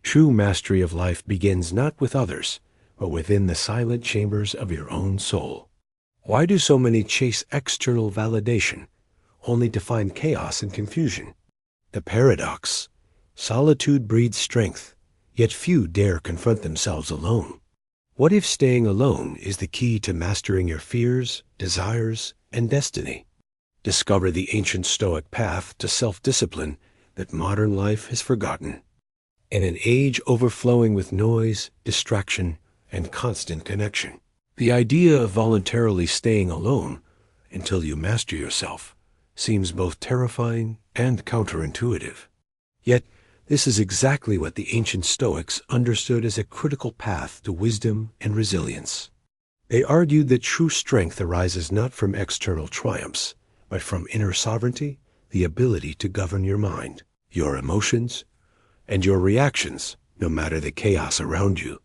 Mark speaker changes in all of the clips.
Speaker 1: True mastery of life begins not with others, but within the silent chambers of your own soul. Why do so many chase external validation, only to find chaos and confusion? The paradox: solitude breeds strength, yet few dare confront themselves alone. What if staying alone is the key to mastering your fears, desires, and destiny? Discover the ancient Stoic path to self-discipline that modern life has forgotten. In an age overflowing with noise, distraction, and constant connection, the idea of voluntarily staying alone until you master yourself seems both terrifying and counterintuitive. Yet, this is exactly what the ancient Stoics understood as a critical path to wisdom and resilience. They argued that true strength arises not from external triumphs, but from inner sovereignty, the ability to govern your mind, your emotions, and your reactions, no matter the chaos around you.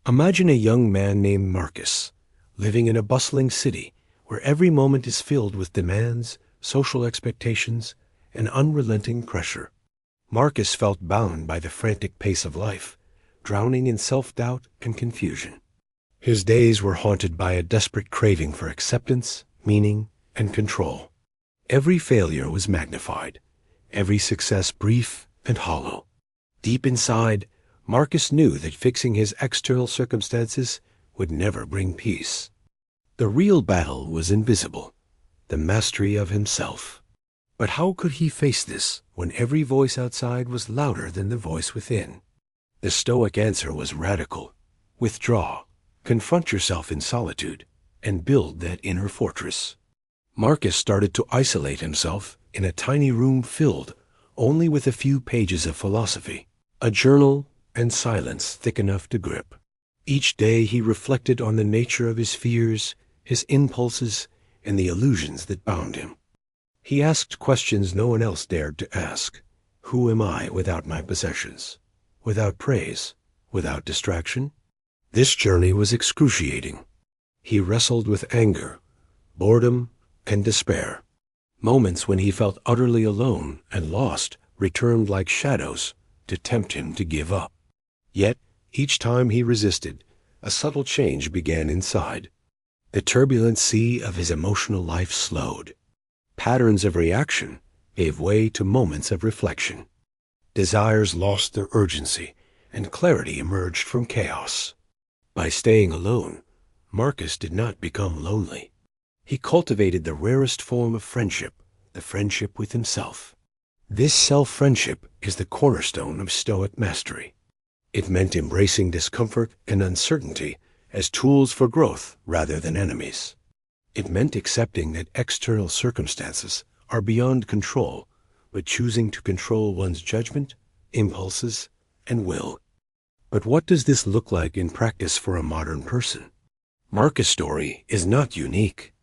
Speaker 1: Imagine a young man named Marcus, living in a bustling city where every moment is filled with demands, social expectations, and unrelenting pressure. Marcus felt bound by the frantic pace of life, drowning in self-doubt and confusion. His days were haunted by a desperate craving for acceptance, meaning, and control. Every failure was magnified, every success brief and hollow. Deep inside, Marcus knew that fixing his external circumstances would never bring peace. The real battle was invisible, the mastery of himself. But how could he face this when every voice outside was louder than the voice within? The Stoic answer was radical. Withdraw, confront yourself in solitude, and build that inner fortress. Marcus started to isolate himself in a tiny room filled only with a few pages of philosophy, a journal, and silence thick enough to grip. Each day he reflected on the nature of his fears, his impulses, and the illusions that bound him. He asked questions no one else dared to ask. Who am I without my possessions? Without praise? Without distraction? This journey was excruciating. He wrestled with anger, boredom, and despair. Moments when he felt utterly alone and lost returned like shadows to tempt him to give up. Yet, each time he resisted, a subtle change began inside. The turbulent sea of his emotional life slowed. Patterns of reaction gave way to moments of reflection. Desires lost their urgency, and clarity emerged from chaos. By staying alone, Marcus did not become lonely. He cultivated the rarest form of friendship, the friendship with himself. This self-friendship is the cornerstone of Stoic mastery. It meant embracing discomfort and uncertainty as tools for growth rather than enemies. It meant accepting that external circumstances are beyond control, but choosing to control one's judgment, impulses, and will. But what does this look like in practice for a modern person? Marcus' story is not unique.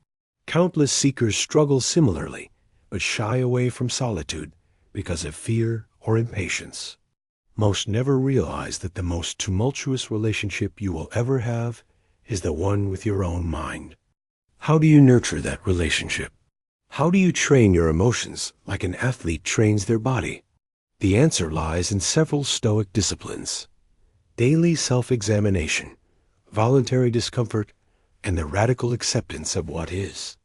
Speaker 1: Countless seekers struggle similarly, but shy away from solitude because of fear or impatience. Most never realize that the most tumultuous relationship you will ever have is the one with your own mind. How do you nurture that relationship? How do you train your emotions like an athlete trains their body? The answer lies in several Stoic disciplines: daily self-examination, voluntary discomfort, and the radical acceptance of what is.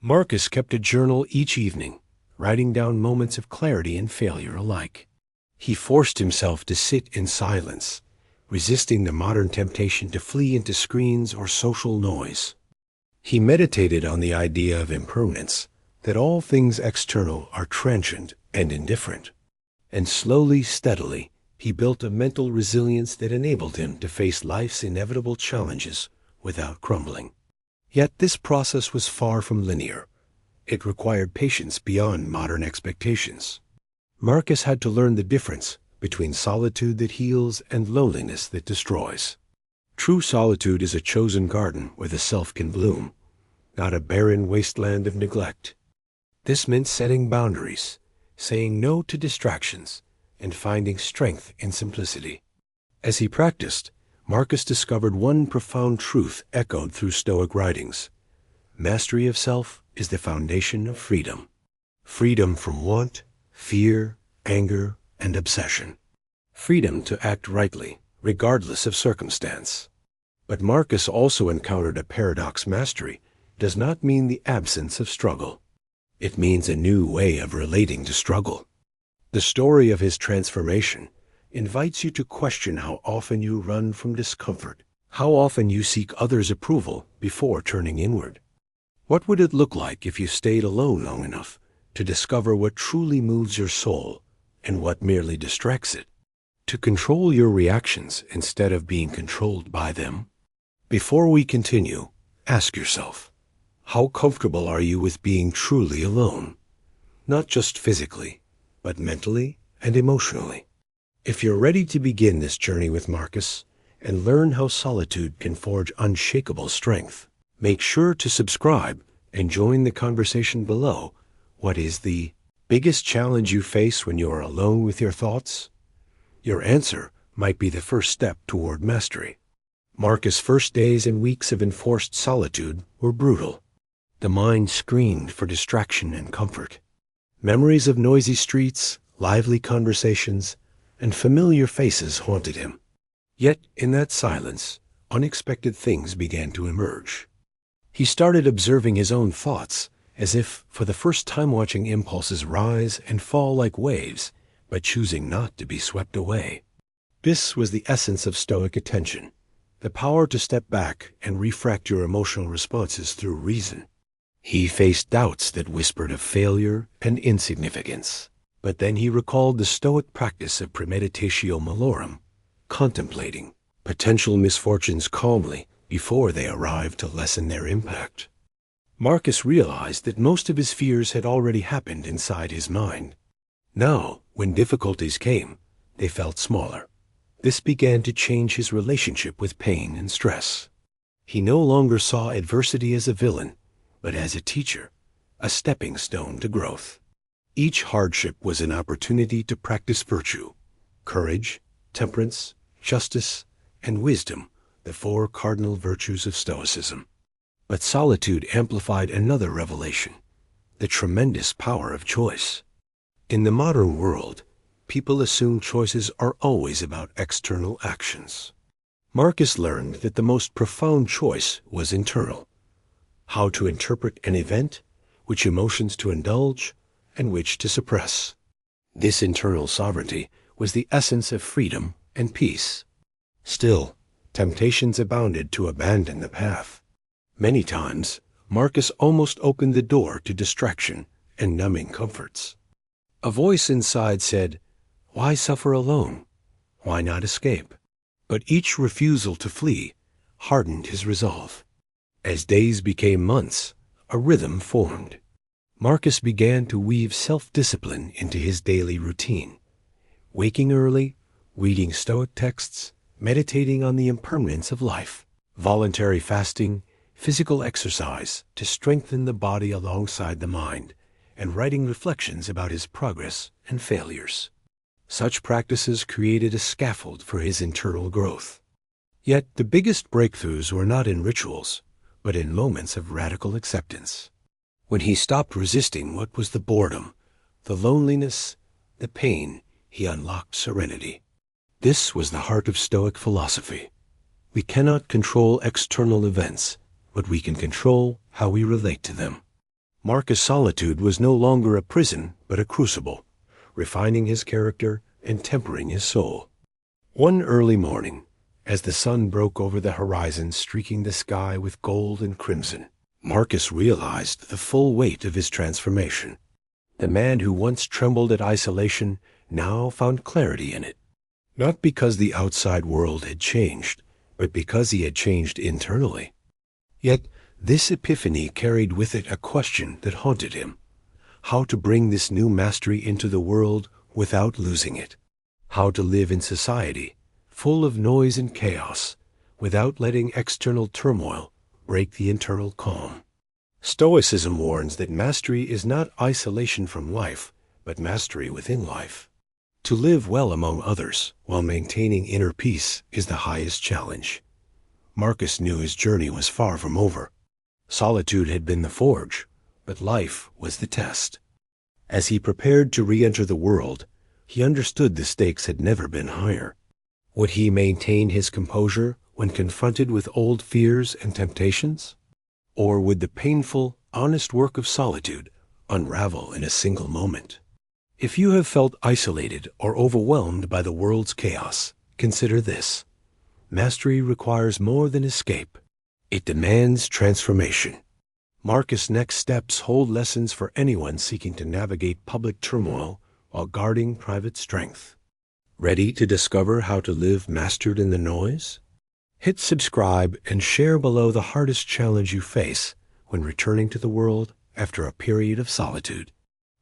Speaker 1: Marcus kept a journal each evening, writing down moments of clarity and failure alike. He forced himself to sit in silence, resisting the modern temptation to flee into screens or social noise. He meditated on the idea of impermanence, that all things external are transient and indifferent. And slowly, steadily, he built a mental resilience that enabled him to face life's inevitable challenges without crumbling. Yet this process was far from linear. It required patience beyond modern expectations. Marcus had to learn the difference between solitude that heals and loneliness that destroys. True solitude is a chosen garden where the self can bloom, not a barren wasteland of neglect. This meant setting boundaries, saying no to distractions, and finding strength in simplicity. As he practiced, Marcus discovered one profound truth echoed through Stoic writings. Mastery of self is the foundation of freedom. Freedom from want, fear, anger, and obsession. freedom to act rightly, regardless of circumstance. But Marcus also encountered a paradox. Mastery does not mean the absence of struggle. It means a new way of relating to struggle. The story of his transformation invites you to question how often you run from discomfort, how often you seek others' approval before turning inward. What would it look like if you stayed alone long enough to discover what truly moves your soul and what merely distracts it? To control your reactions instead of being controlled by them? Before we continue, ask yourself, how comfortable are you with being truly alone? Not just physically, but mentally and emotionally. If you're ready to begin this journey with Marcus and learn how solitude can forge unshakable strength, make sure to subscribe and join the conversation below. What is the biggest challenge you face when you are alone with your thoughts? Your answer might be the first step toward mastery. Marcus' first days and weeks of enforced solitude were brutal. The mind screamed for distraction and comfort. Memories of noisy streets, lively conversations, and familiar faces haunted him. Yet, in that silence, unexpected things began to emerge. He started observing his own thoughts, as if for the first time watching impulses rise and fall like waves, but choosing not to be swept away. This was the essence of Stoic attention, the power to step back and refract your emotional responses through reason. He faced doubts that whispered of failure and insignificance. But then he recalled the Stoic practice of premeditatio malorum, contemplating potential misfortunes calmly before they arrived to lessen their impact. Marcus realized that most of his fears had already happened inside his mind. Now, when difficulties came, they felt smaller. This began to change his relationship with pain and stress. He no longer saw adversity as a villain, but as a teacher, a stepping stone to growth. Each hardship was an opportunity to practice virtue, courage, temperance, justice, and wisdom, the four cardinal virtues of Stoicism. But solitude amplified another revelation, the tremendous power of choice. In the modern world, people assume choices are always about external actions. Marcus learned that the most profound choice was internal. How to interpret an event, which emotions to indulge, and which to suppress. This internal sovereignty was the essence of freedom and peace. Still, temptations abounded to abandon the path. Many times, Marcus almost opened the door to distraction and numbing comforts. A voice inside said, "Why suffer alone? Why not escape?" But each refusal to flee hardened his resolve. As days became months, a rhythm formed. Marcus began to weave self-discipline into his daily routine. Waking early, reading Stoic texts, meditating on the impermanence of life, voluntary fasting, physical exercise to strengthen the body alongside the mind, and writing reflections about his progress and failures. Such practices created a scaffold for his internal growth. Yet the biggest breakthroughs were not in rituals, but in moments of radical acceptance. When he stopped resisting what was the boredom, the loneliness, the pain, he unlocked serenity. This was the heart of Stoic philosophy. We cannot control external events, but we can control how we relate to them. Marcus' solitude was no longer a prison, but a crucible, refining his character and tempering his soul. One early morning, as the sun broke over the horizon, streaking the sky with gold and crimson, Marcus realized the full weight of his transformation. The man who once trembled at isolation now found clarity in it. Not because the outside world had changed, but because he had changed internally. Yet this epiphany carried with it a question that haunted him: how to bring this new mastery into the world without losing it. How to live in society, full of noise and chaos, without letting external turmoil break the internal calm. Stoicism warns that mastery is not isolation from life, but mastery within life. To live well among others while maintaining inner peace is the highest challenge. Marcus knew his journey was far from over. Solitude had been the forge, but life was the test. As he prepared to re-enter the world, He understood the stakes had never been higher. Would he maintain his composure when confronted with old fears and temptations? Or would the painful, honest work of solitude unravel in a single moment? If you have felt isolated or overwhelmed by the world's chaos, consider this. Mastery requires more than escape. It demands transformation. Marcus' next steps hold lessons for anyone seeking to navigate public turmoil while guarding private strength. Ready to discover how to live mastered in the noise? Hit subscribe and share below the hardest challenge you face when returning to the world after a period of solitude.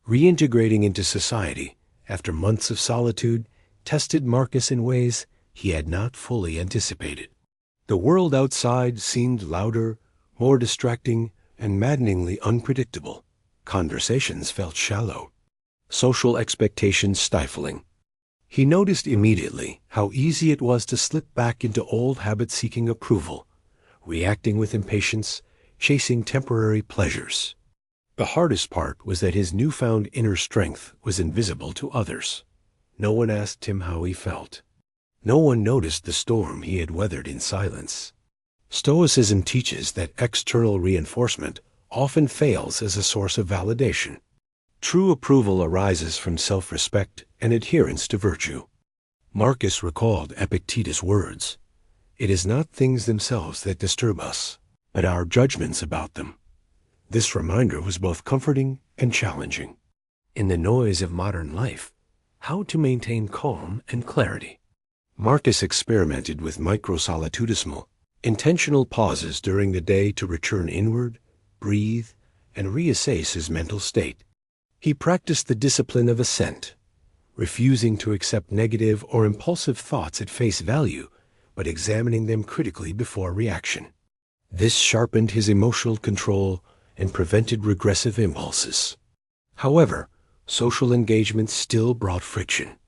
Speaker 1: Reintegrating into society after months of solitude tested Marcus in ways he had not fully anticipated. The world outside seemed louder, more distracting, and maddeningly unpredictable. Conversations felt shallow. Social expectations stifling. He noticed immediately how easy it was to slip back into old habits seeking approval, reacting with impatience, chasing temporary pleasures. The hardest part was that his newfound inner strength was invisible to others. No one asked him how he felt. No one noticed the storm he had weathered in silence. Stoicism teaches that external reinforcement often fails as a source of validation. True approval arises from self-respect and adherence to virtue. Marcus recalled Epictetus' words, "It is not things themselves that disturb us, but our judgments about them." This reminder was both comforting and challenging. In the noise of modern life, how to maintain calm and clarity. Marcus experimented with micro-solitudismal, intentional pauses during the day to return inward, breathe, and reassess his mental state. He practiced the discipline of assent, refusing to accept negative or impulsive thoughts at face value, but examining them critically before reaction. This sharpened his emotional control and prevented regressive impulses. However, social engagement still brought friction.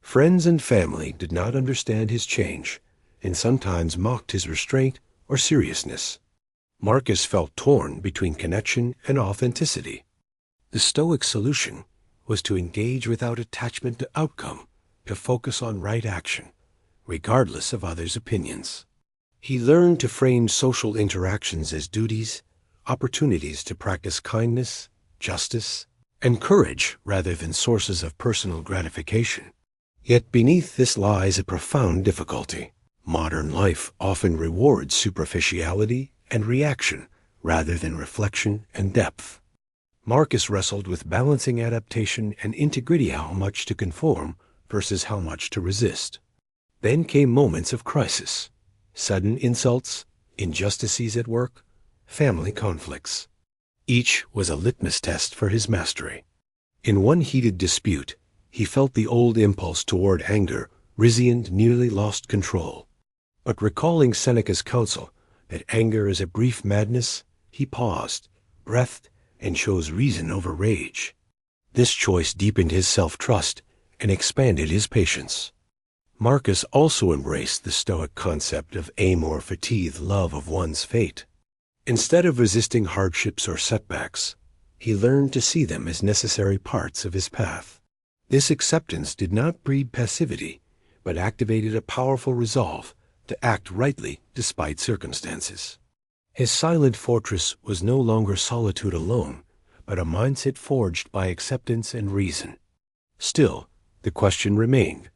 Speaker 1: Friends and family did not understand his change and sometimes mocked his restraint or seriousness. Marcus felt torn between connection and authenticity. The Stoic solution was to engage without attachment to outcome, to focus on right action, regardless of others' opinions. He learned to frame social interactions as duties, opportunities to practice kindness, justice, and courage rather than sources of personal gratification. Yet beneath this lies a profound difficulty. Modern life often rewards superficiality and reaction rather than reflection and depth. Marcus wrestled with balancing adaptation and integrity, how much to conform versus how much to resist. Then came moments of crisis, sudden insults, injustices at work, family conflicts. Each was a litmus test for his mastery. In one heated dispute, he felt the old impulse toward anger risen and nearly lost control. But recalling Seneca's counsel that anger is a brief madness, he paused, breathed, and chose reason over rage. This choice deepened his self-trust and expanded his patience. Marcus also embraced the Stoic concept of amor fati, love of one's fate. Instead of resisting hardships or setbacks, he learned to see them as necessary parts of his path. This acceptance did not breed passivity, but activated a powerful resolve to act rightly despite circumstances. His silent fortress was no longer solitude alone, but a mindset forged by acceptance and reason. Still, the question remained,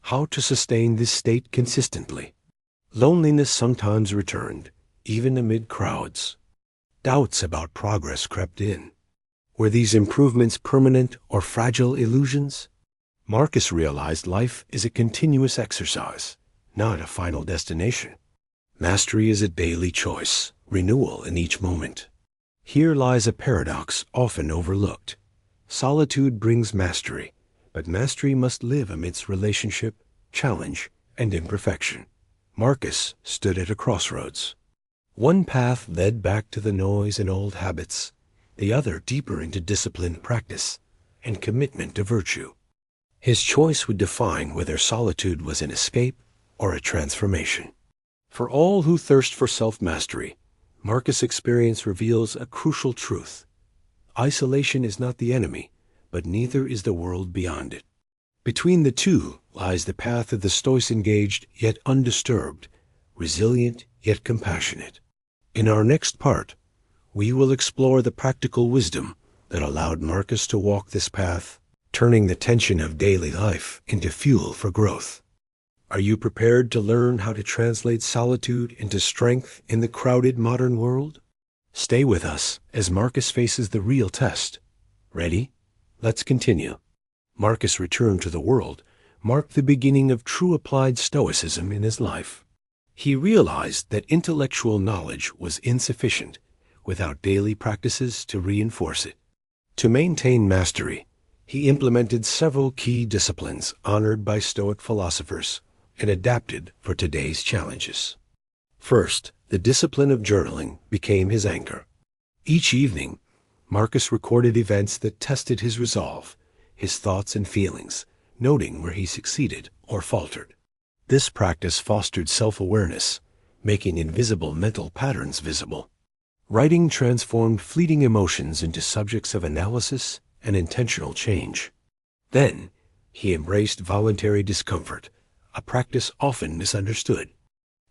Speaker 1: how to sustain this state consistently? Loneliness sometimes returned, even amid crowds. Doubts about progress crept in. Were these improvements permanent or fragile illusions? Marcus realized life is a continuous exercise, not a final destination. Mastery is a daily choice, renewal in each moment. Here lies a paradox often overlooked. Solitude brings mastery, but mastery must live amidst relationship, challenge, and imperfection. Marcus stood at a crossroads. One path led back to the noise and old habits, the other deeper into disciplined practice and commitment to virtue. His choice would define whether solitude was an escape or a transformation. For all who thirst for self-mastery, Marcus' experience reveals a crucial truth. Isolation is not the enemy, but neither is the world beyond it. Between the two lies the path of the Stoics, engaged yet undisturbed, resilient yet compassionate. In our next part, we will explore the practical wisdom that allowed Marcus to walk this path, turning the tension of daily life into fuel for growth. Are you prepared to learn how to translate solitude into strength in the crowded modern world? Stay with us as Marcus faces the real test. Ready? Let's continue. Marcus' return to the world marked the beginning of true applied Stoicism in his life. He realized that intellectual knowledge was insufficient without daily practices to reinforce it. To maintain mastery, he implemented several key disciplines honored by Stoic philosophers and adapted for today's challenges. First, the discipline of journaling became his anchor. Each evening, Marcus recorded events that tested his resolve, his thoughts and feelings, noting where he succeeded or faltered. This practice fostered self-awareness, making invisible mental patterns visible. Writing transformed fleeting emotions into subjects of analysis and intentional change. Then, he embraced voluntary discomfort, a practice often misunderstood.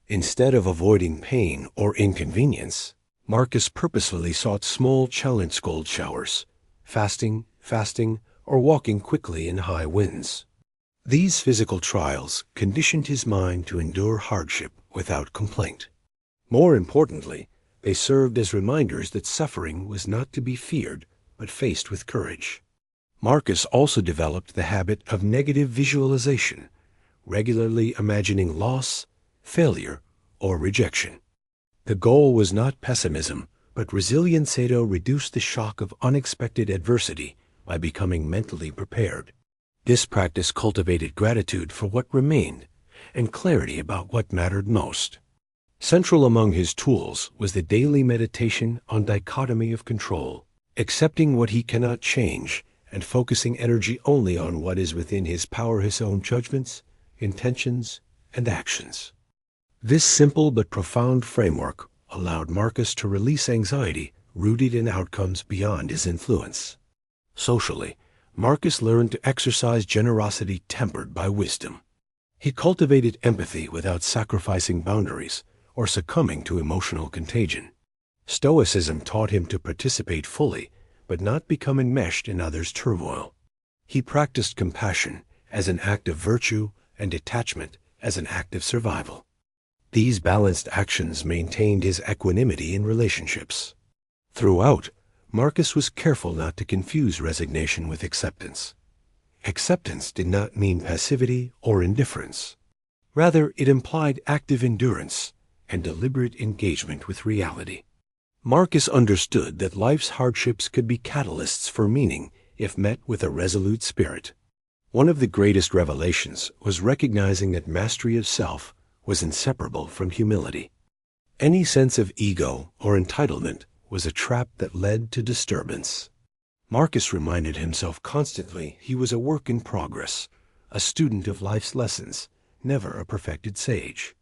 Speaker 1: Instead of avoiding pain or inconvenience, Marcus purposefully sought small challenge cold showers, fasting, or walking quickly in high winds. These physical trials conditioned his mind to endure hardship without complaint. More importantly, they served as reminders that suffering was not to be feared, but faced with courage. Marcus also developed the habit of negative visualization, regularly imagining loss, failure, or rejection. The goal was not pessimism, but resilience to reduce the shock of unexpected adversity by becoming mentally prepared. This practice cultivated gratitude for what remained and clarity about what mattered most. Central among his tools was the daily meditation on dichotomy of control, accepting what he cannot change and focusing energy only on what is within his power, his own judgments, intentions, and actions. This simple but profound framework allowed Marcus to release anxiety rooted in outcomes beyond his influence. Socially, Marcus learned to exercise generosity tempered by wisdom. He cultivated empathy without sacrificing boundaries or succumbing to emotional contagion. Stoicism taught him to participate fully, but not become enmeshed in others' turmoil. He practiced compassion as an act of virtue and detachment as an act of survival. These balanced actions maintained his equanimity in relationships. Throughout, Marcus was careful not to confuse resignation with acceptance. Acceptance did not mean passivity or indifference. Rather, it implied active endurance and deliberate engagement with reality. Marcus understood that life's hardships could be catalysts for meaning if met with a resolute spirit. One of the greatest revelations was recognizing that mastery of self was inseparable from humility. Any sense of ego or entitlement was a trap that led to disturbance. Marcus reminded himself constantly he was a work in progress, a student of life's lessons, never a perfected sage.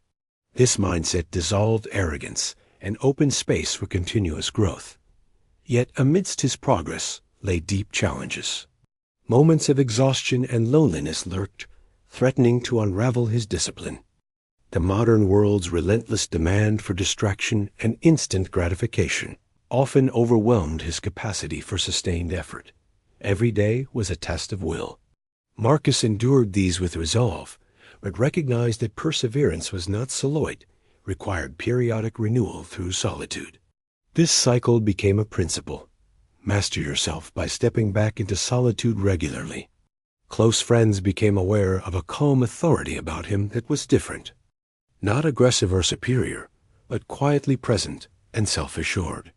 Speaker 1: This mindset dissolved arrogance and opened space for continuous growth. Yet amidst his progress lay deep challenges. Moments of exhaustion and loneliness lurked, threatening to unravel his discipline. The modern world's relentless demand for distraction and instant gratification often overwhelmed his capacity for sustained effort. Every day was a test of will. Marcus endured these with resolve, but recognized that perseverance was not Solitude, required periodic renewal through solitude. This cycle became a principle. Master yourself by stepping back into solitude regularly. Close friends became aware of a calm authority about him that was different. Not aggressive or superior, but quietly present and self-assured.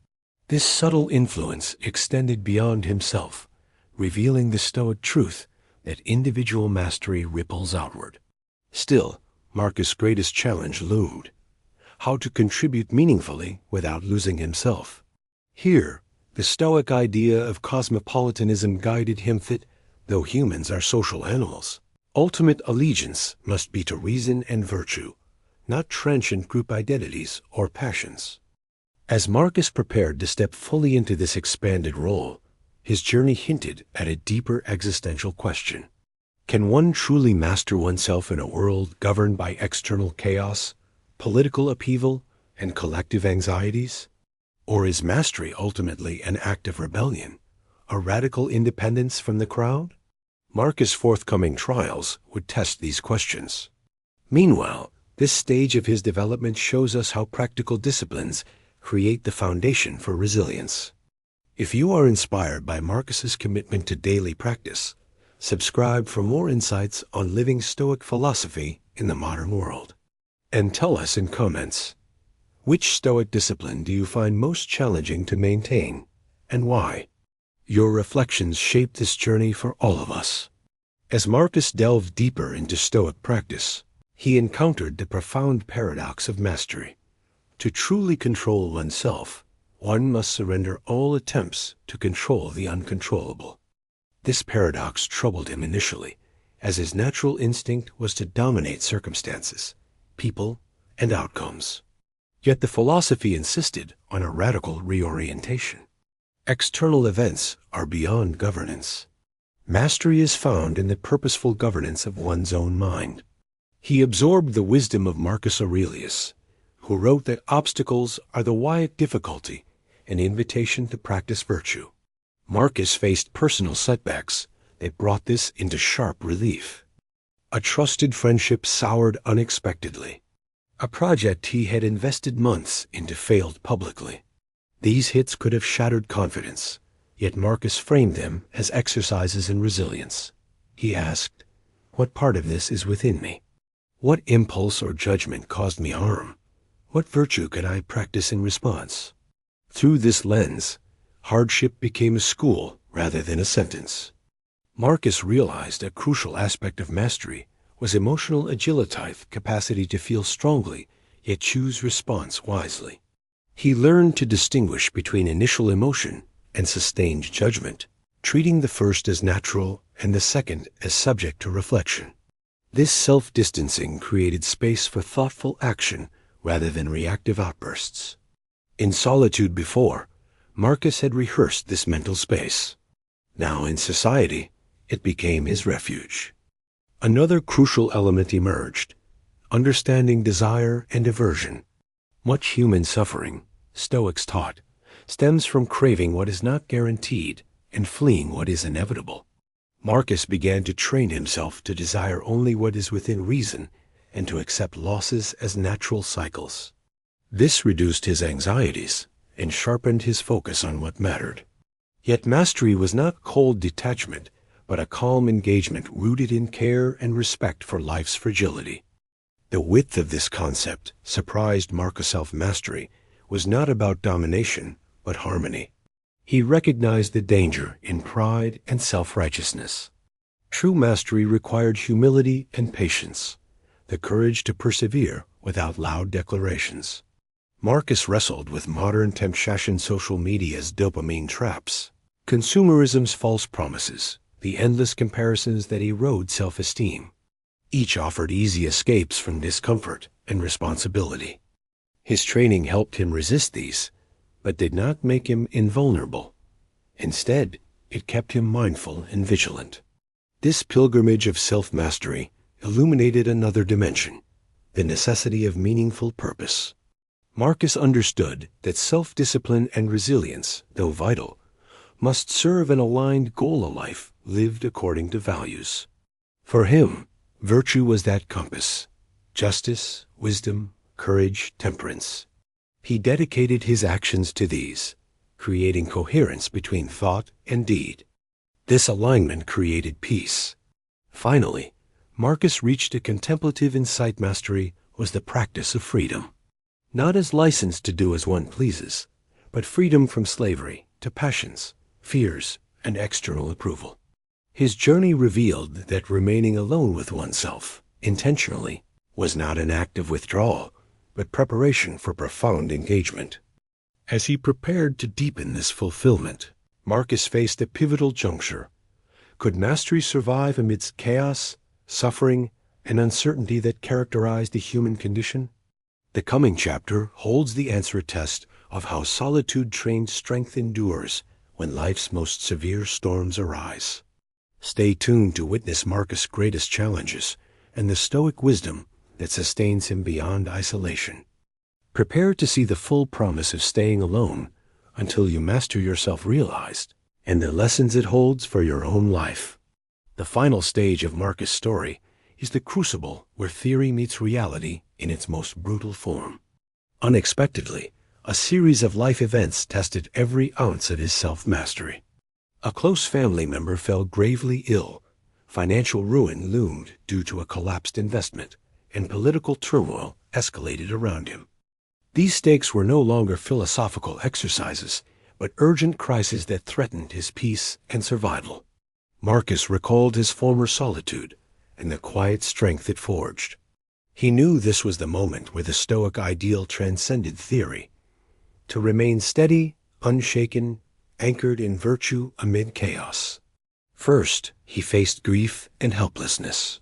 Speaker 1: This subtle influence extended beyond himself, revealing the Stoic truth that individual mastery ripples outward. Still, Marcus' greatest challenge loomed: how to contribute meaningfully without losing himself. Here, the Stoic idea of cosmopolitanism guided him that, though humans are social animals, ultimate allegiance must be to reason and virtue, not transient group identities or passions. As Marcus prepared to step fully into this expanded role, his journey hinted at a deeper existential question. Can one truly master oneself in a world governed by external chaos, political upheaval, and collective anxieties? Or is mastery ultimately an act of rebellion, a radical independence from the crowd? Marcus' forthcoming trials would test these questions. Meanwhile, this stage of his development shows us how practical disciplines create the foundation for resilience. If you are inspired by Marcus's commitment to daily practice, subscribe for more insights on living Stoic philosophy in the modern world. And tell us in comments, which Stoic discipline do you find most challenging to maintain, and why? Your reflections shape this journey for all of us. As Marcus delved deeper into Stoic practice, he encountered the profound paradox of mastery. To truly control oneself, one must surrender all attempts to control the uncontrollable. This paradox troubled him initially, as his natural instinct was to dominate circumstances, people, and outcomes. Yet the philosophy insisted on a radical reorientation. External events are beyond governance. Mastery is found in the purposeful governance of one's own mind. He absorbed the wisdom of Marcus Aurelius, who wrote that obstacles are the why of difficulty, an invitation to practice virtue. Marcus faced personal setbacks that brought this into sharp relief. A trusted friendship soured unexpectedly. A project he had invested months into failed publicly. These hits could have shattered confidence, yet Marcus framed them as exercises in resilience. He asked, "What part of this is within me? What impulse or judgment caused me harm? What virtue can I practice in response?" Through this lens, hardship became a school rather than a sentence. Marcus realized a crucial aspect of mastery was emotional agility, capacity to feel strongly, yet choose response wisely. He learned to distinguish between initial emotion and sustained judgment, treating the first as natural and the second as subject to reflection. This self-distancing created space for thoughtful action rather than reactive outbursts. In Solitude before, Marcus had rehearsed this mental space. Now in society, it became his refuge. Another crucial element emerged, understanding desire and aversion. Much human suffering, Stoics taught, stems from craving what is not guaranteed and fleeing what is inevitable. Marcus began to train himself to desire only what is within reason and to accept losses as natural cycles. This reduced his anxieties and sharpened his focus on what mattered. Yet mastery was not cold detachment, but a calm engagement rooted in care and respect for life's fragility. The width of this concept surprised Marcus. Self-mastery was not about domination, but harmony. He recognized the danger in pride and self-righteousness. True mastery required humility and patience, the courage to persevere without loud declarations. Marcus wrestled with modern temptation, social media's dopamine traps, consumerism's false promises, the endless comparisons that erode self-esteem. Each offered easy escapes from discomfort and responsibility. His training helped him resist these, but did not make him invulnerable. Instead, it kept him mindful and vigilant. This pilgrimage of self-mastery illuminated another dimension, the necessity of meaningful purpose. Marcus understood that self-discipline and resilience, though vital, must serve an aligned goal, a life lived according to values. For him, virtue was that compass: justice, wisdom, courage, temperance. He dedicated his actions to these, creating coherence between thought and deed. This alignment created peace. Finally, Marcus reached a contemplative insight: mastery was the practice of freedom. Not as license to do as one pleases, but freedom from slavery to passions, fears, and external approval. His journey revealed that remaining alone with oneself, intentionally, was not an act of withdrawal, but preparation for profound engagement. As he prepared to deepen this fulfillment, Marcus faced a pivotal juncture. Could mastery survive amidst chaos, suffering, and uncertainty that characterized the human condition? The coming chapter holds the answer test of how solitude trained strength endures when life's most severe storms arise. Stay tuned to witness Marcus' greatest challenges and the Stoic wisdom that sustains him beyond isolation. Prepare to see the full promise of staying alone until you master yourself realized and the lessons it holds for your own life. The final stage of Marcus' story is the crucible where theory meets reality in its most brutal form. Unexpectedly, a series of life events tested every ounce of his self-mastery. A close family member fell gravely ill, financial ruin loomed due to a collapsed investment, and political turmoil escalated around him. These stakes were no longer philosophical exercises, but urgent crises that threatened his peace and survival. Marcus recalled his former solitude and the quiet strength it forged. He knew this was the moment where the Stoic ideal transcended theory, to remain steady, unshaken, anchored in virtue amid chaos. First, he faced grief and helplessness.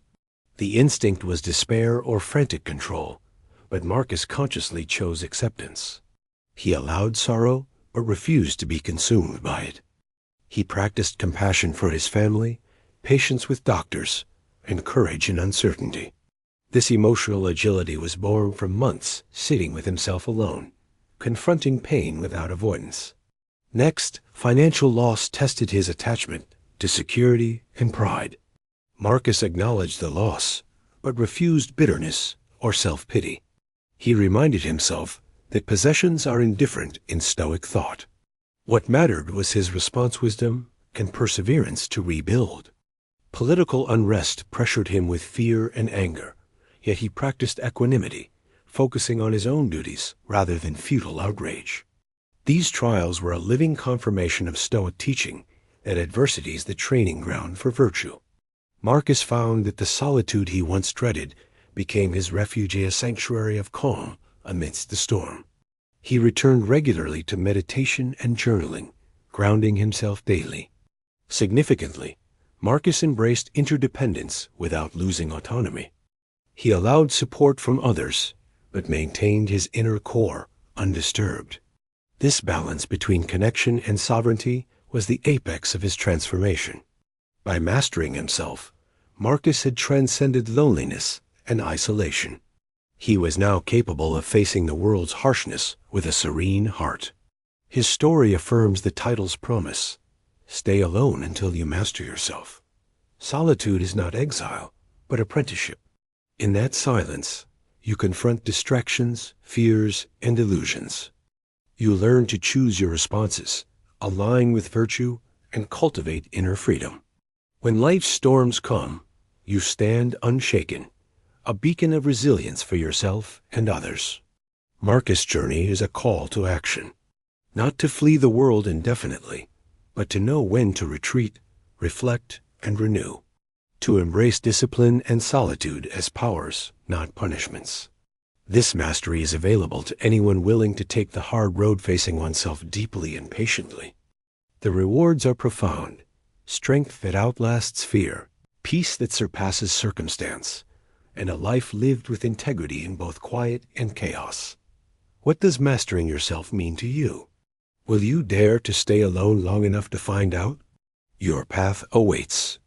Speaker 1: The instinct was despair or frantic control, but Marcus consciously chose acceptance. He allowed sorrow, but refused to be consumed by it. He practiced compassion for his family, patience with doctors, and courage in uncertainty. This emotional agility was born from months sitting with himself alone, confronting pain without avoidance. Next, financial loss tested his attachment to security and pride. Marcus acknowledged the loss, but refused bitterness or self-pity. He reminded himself that possessions are indifferent in Stoic thought. What mattered was his response wisdom and perseverance to rebuild. Political unrest pressured him with fear and anger, yet he practiced equanimity, focusing on his own duties rather than futile outrage. These trials were a living confirmation of Stoic teaching that adversity is the training ground for virtue. Marcus found that the solitude he once dreaded became his refuge, a sanctuary of calm amidst the storm. He returned regularly to meditation and journaling, grounding himself daily. Significantly, Marcus embraced interdependence without losing autonomy. He allowed support from others, but maintained his inner core undisturbed. This balance between connection and sovereignty was the apex of his transformation. By mastering himself, Marcus had transcended loneliness and isolation. He was now capable of facing the world's harshness with a serene heart. His story affirms the title's promise: stay alone until you master yourself. Solitude is not exile, but apprenticeship. In that silence, you confront distractions, fears, and illusions. You learn to choose your responses, align with virtue, and cultivate inner freedom. When life's storms come, you stand unshaken, a beacon of resilience for yourself and others. Marcus' journey is a call to action, not to flee the world indefinitely, but to know when to retreat, reflect, and renew, to embrace discipline and solitude as powers, not punishments. This mastery is available to anyone willing to take the hard road, facing oneself deeply and patiently. The rewards are profound: strength that outlasts fear, peace that surpasses circumstance, and a life lived with integrity in both quiet and chaos. What does mastering yourself mean to you? Will you dare to stay alone long enough to find out? Your path awaits.